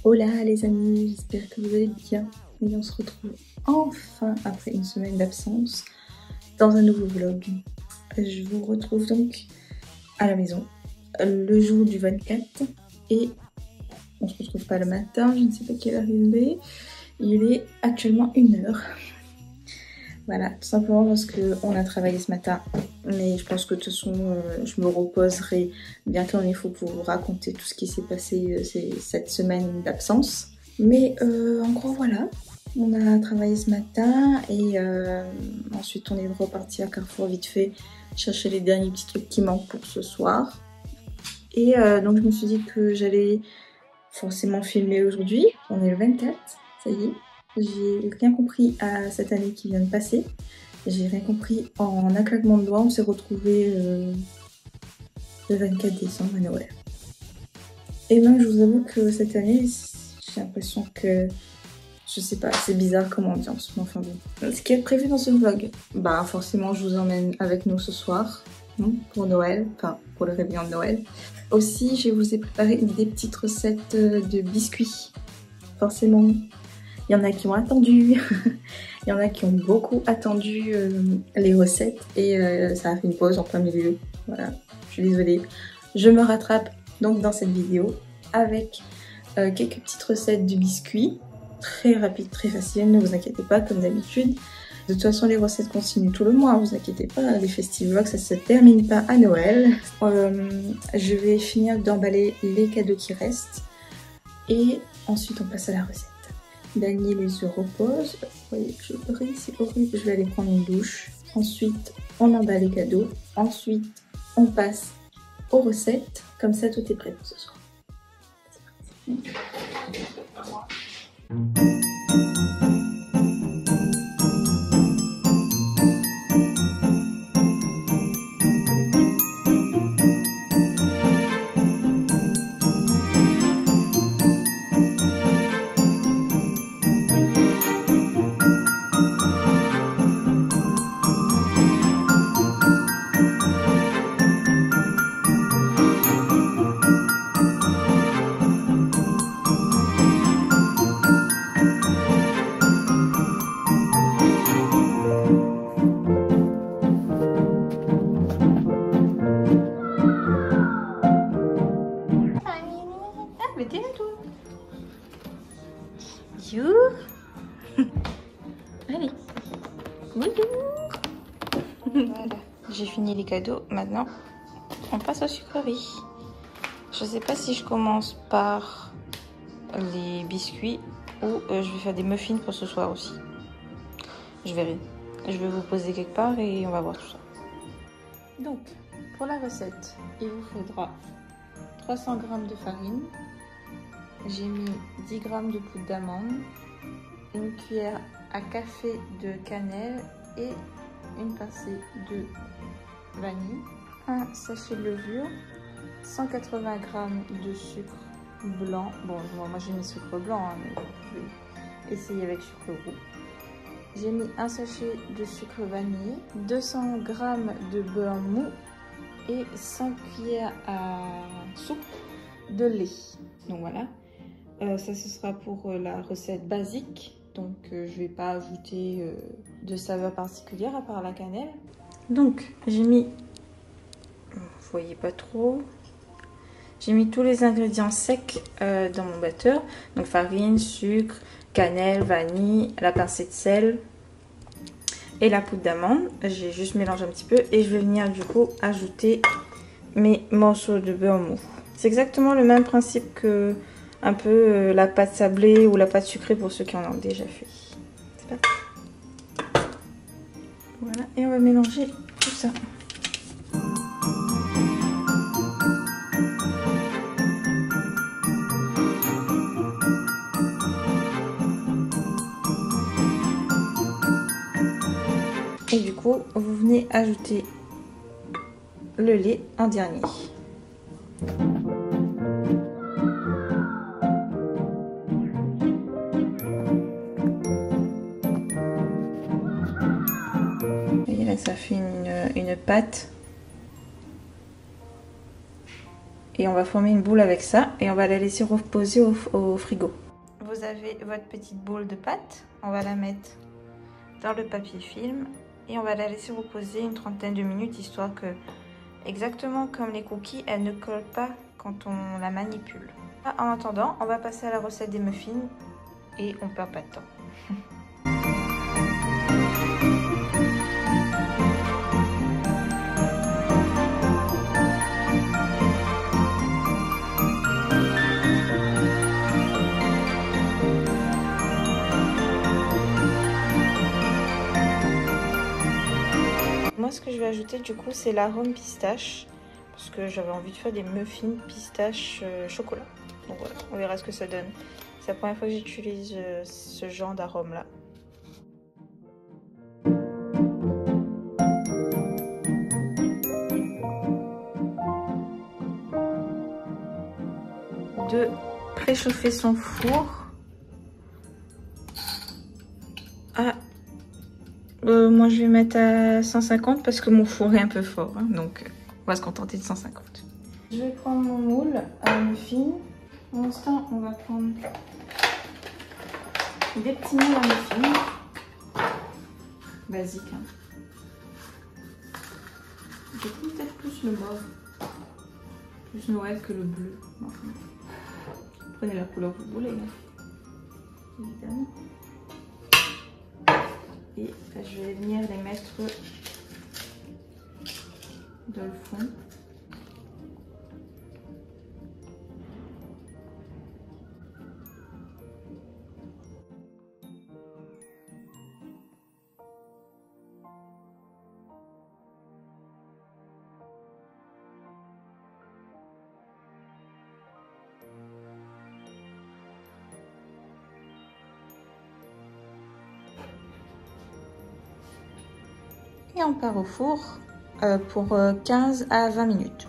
Hola les amis, j'espère que vous allez bien et on se retrouve enfin après une semaine d'absence dans un nouveau vlog. Je vous retrouve donc à la maison le jour du 24 et on se retrouve pas le matin, je ne sais pas quelle heure il est actuellement 1h. Voilà, tout simplement parce qu'on a travaillé ce matin, mais je pense que de toute façon je me reposerai bien comme il faut pour vous raconter tout ce qui s'est passé cette semaine d'absence. Mais en gros voilà, on a travaillé ce matin et ensuite on est reparti à Carrefour vite fait chercher les derniers petits trucs qui manquent pour ce soir. Et donc je me suis dit que j'allais forcément filmer aujourd'hui, on est le 24, ça y est. J'ai rien compris à cette année qui vient de passer. J'ai rien compris en un claquement de doigts. On s'est retrouvés le 24 décembre à Noël. Et même je vous avoue que cette année, j'ai l'impression que, je sais pas, c'est bizarre comme ambiance. Mais enfin bon. Ce qui est prévu dans ce vlog, bah forcément je vous emmène avec nous ce soir pour Noël, enfin pour le réveillon de Noël. Aussi je vous ai préparé des petites recettes de biscuits. Forcément. Il y en a qui ont attendu, il y en a qui ont beaucoup attendu les recettes et ça a fait une pause en plein milieu. Voilà, je suis désolée. Je me rattrape donc dans cette vidéo avec quelques petites recettes de biscuits. Très rapides, très faciles, ne vous inquiétez pas comme d'habitude. De toute façon les recettes continuent tout le mois, ne vous inquiétez pas. Les festivals ça se termine pas à Noël. Je vais finir d'emballer les cadeaux qui restent et ensuite on passe à la recette. Daniel lui se repose. Vous voyez que je brille, c'est horrible. Je vais aller prendre une douche. Ensuite, on emballe les cadeaux. Ensuite, on passe aux recettes. Comme ça, tout est prêt pour ce soir. C'est parti. Allez, bonjour. Voilà, j'ai fini les cadeaux. Maintenant, on passe aux sucreries. Je sais pas si je commence par les biscuits ou je vais faire des muffins pour ce soir aussi. Je verrai. Je vais vous poser quelque part et on va voir tout ça. Donc, pour la recette, il vous faudra 300 g de farine. J'ai mis 10 g de poudre d'amande, une cuillère à café de cannelle et une pincée de vanille, un sachet de levure, 180 g de sucre blanc. Bon, moi j'ai mis sucre blanc, hein, mais je vais essayer avec sucre roux. J'ai mis un sachet de sucre vanillé, 200 g de beurre mou et 5 cuillères à soupe de lait. Donc voilà. Ça ce sera pour la recette basique, donc je vais pas ajouter de saveur particulière à part la cannelle. Donc j'ai mis, vous voyez pas trop, j'ai mis tous les ingrédients secs dans mon batteur, donc farine, sucre, cannelle, vanille, la pincée de sel et la poudre d'amande. J'ai juste mélangé un petit peu et je vais venir du coup ajouter mes morceaux de beurre mou. C'est exactement le même principe que un peu la pâte sablée ou la pâte sucrée pour ceux qui en ont déjà fait. C'est parti. Voilà, et on va mélanger tout ça. Et du coup, vous venez ajouter le lait en dernier. Et là, ça fait une pâte. Et on va former une boule avec ça et on va la laisser reposer au frigo. Vous avez votre petite boule de pâte, on va la mettre dans le papier film et on va la laisser reposer une trentaine de minutes histoire que, exactement comme les cookies, elle ne colle pas quand on la manipule. En attendant, on va passer à la recette des muffins et on perd pas de temps. Moi, ce que je vais ajouter du coup, c'est l'arôme pistache parce que j'avais envie de faire des muffins pistache chocolat. Donc voilà, on verra ce que ça donne. C'est la première fois que j'utilise ce genre d'arôme là. De préchauffer son four à moi je vais mettre à 150 parce que mon four est un peu fort, hein, donc on va se contenter de 150. Je vais prendre mon moule à muffins. Pour l'instant, on va prendre des petits moules à muffins. Basique. Hein. Je prends peut-être plus le mauve. Plus Noël que le bleu. Enfin, prenez la couleur que vous voulez, hein, évidemment. Et je vais venir les mettre dans le fond. Et on part au four pour 15 à 20 minutes.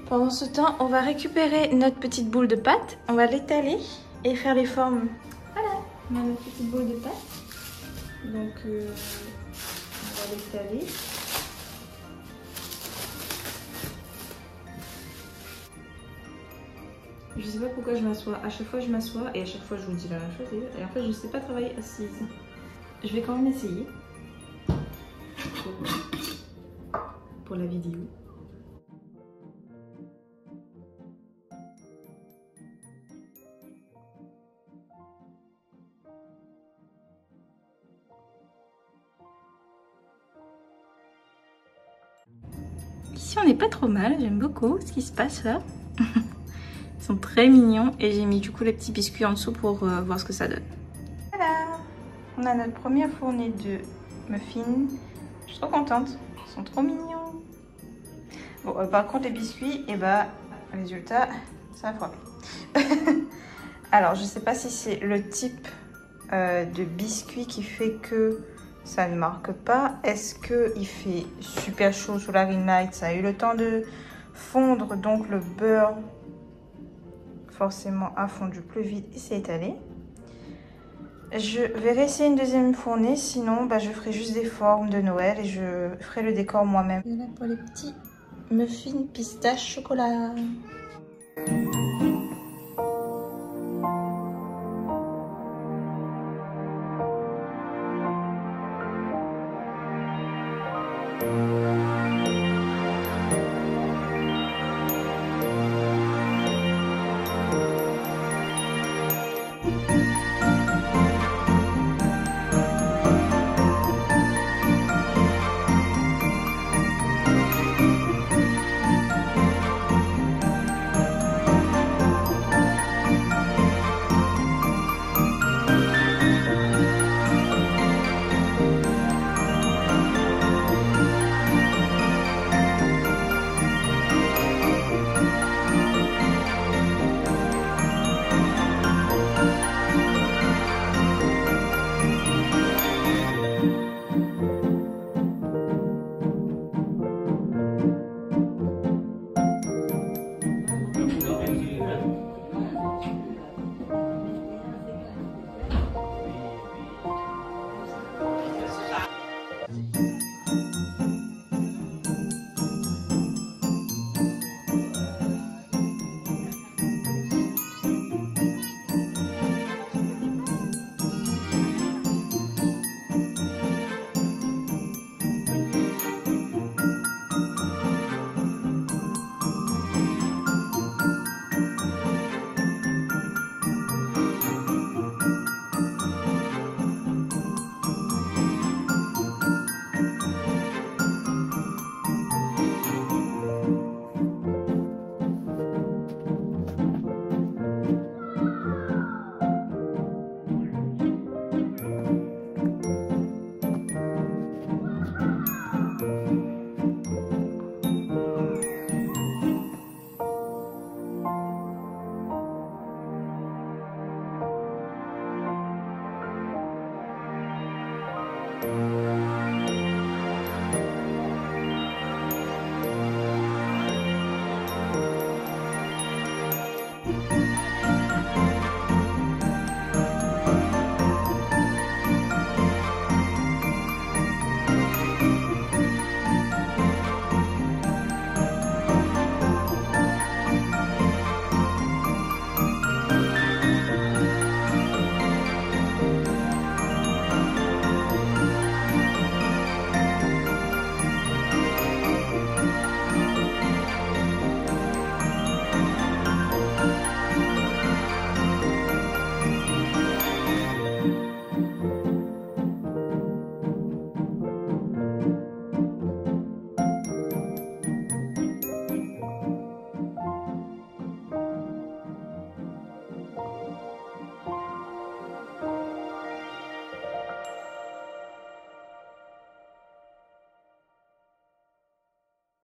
Pendant ce temps, on va récupérer notre petite boule de pâte, on va l'étaler et faire les formes. Voilà, on a notre petite boule de pâte. Donc, on va l'étaler. Je sais pas pourquoi je m'assois. À chaque fois je m'assois et à chaque fois je vous dis la même chose. Et en fait je sais pas travailler assise. Je vais quand même essayer. Pour la vidéo. Ici on n'est pas trop mal. J'aime beaucoup ce qui se passe là. Ils sont très mignons et j'ai mis du coup les petits biscuits en dessous pour voir ce que ça donne. Voilà, on a notre première fournée de muffins. Je suis trop contente, ils sont trop mignons. Bon, par contre les biscuits, et bah résultat, ça a foiré. Alors je sais pas si c'est le type de biscuit qui fait que ça ne marque pas. Est-ce qu'il fait super chaud sous la ring light, ça a eu le temps de fondre, donc le beurre forcément a fondu plus vite et s'est étalé. Je vais réessayer une deuxième fournée, sinon bah, je ferai juste des formes de Noël et je ferai le décor moi-même. Voilà pour les petits muffins pistache chocolat.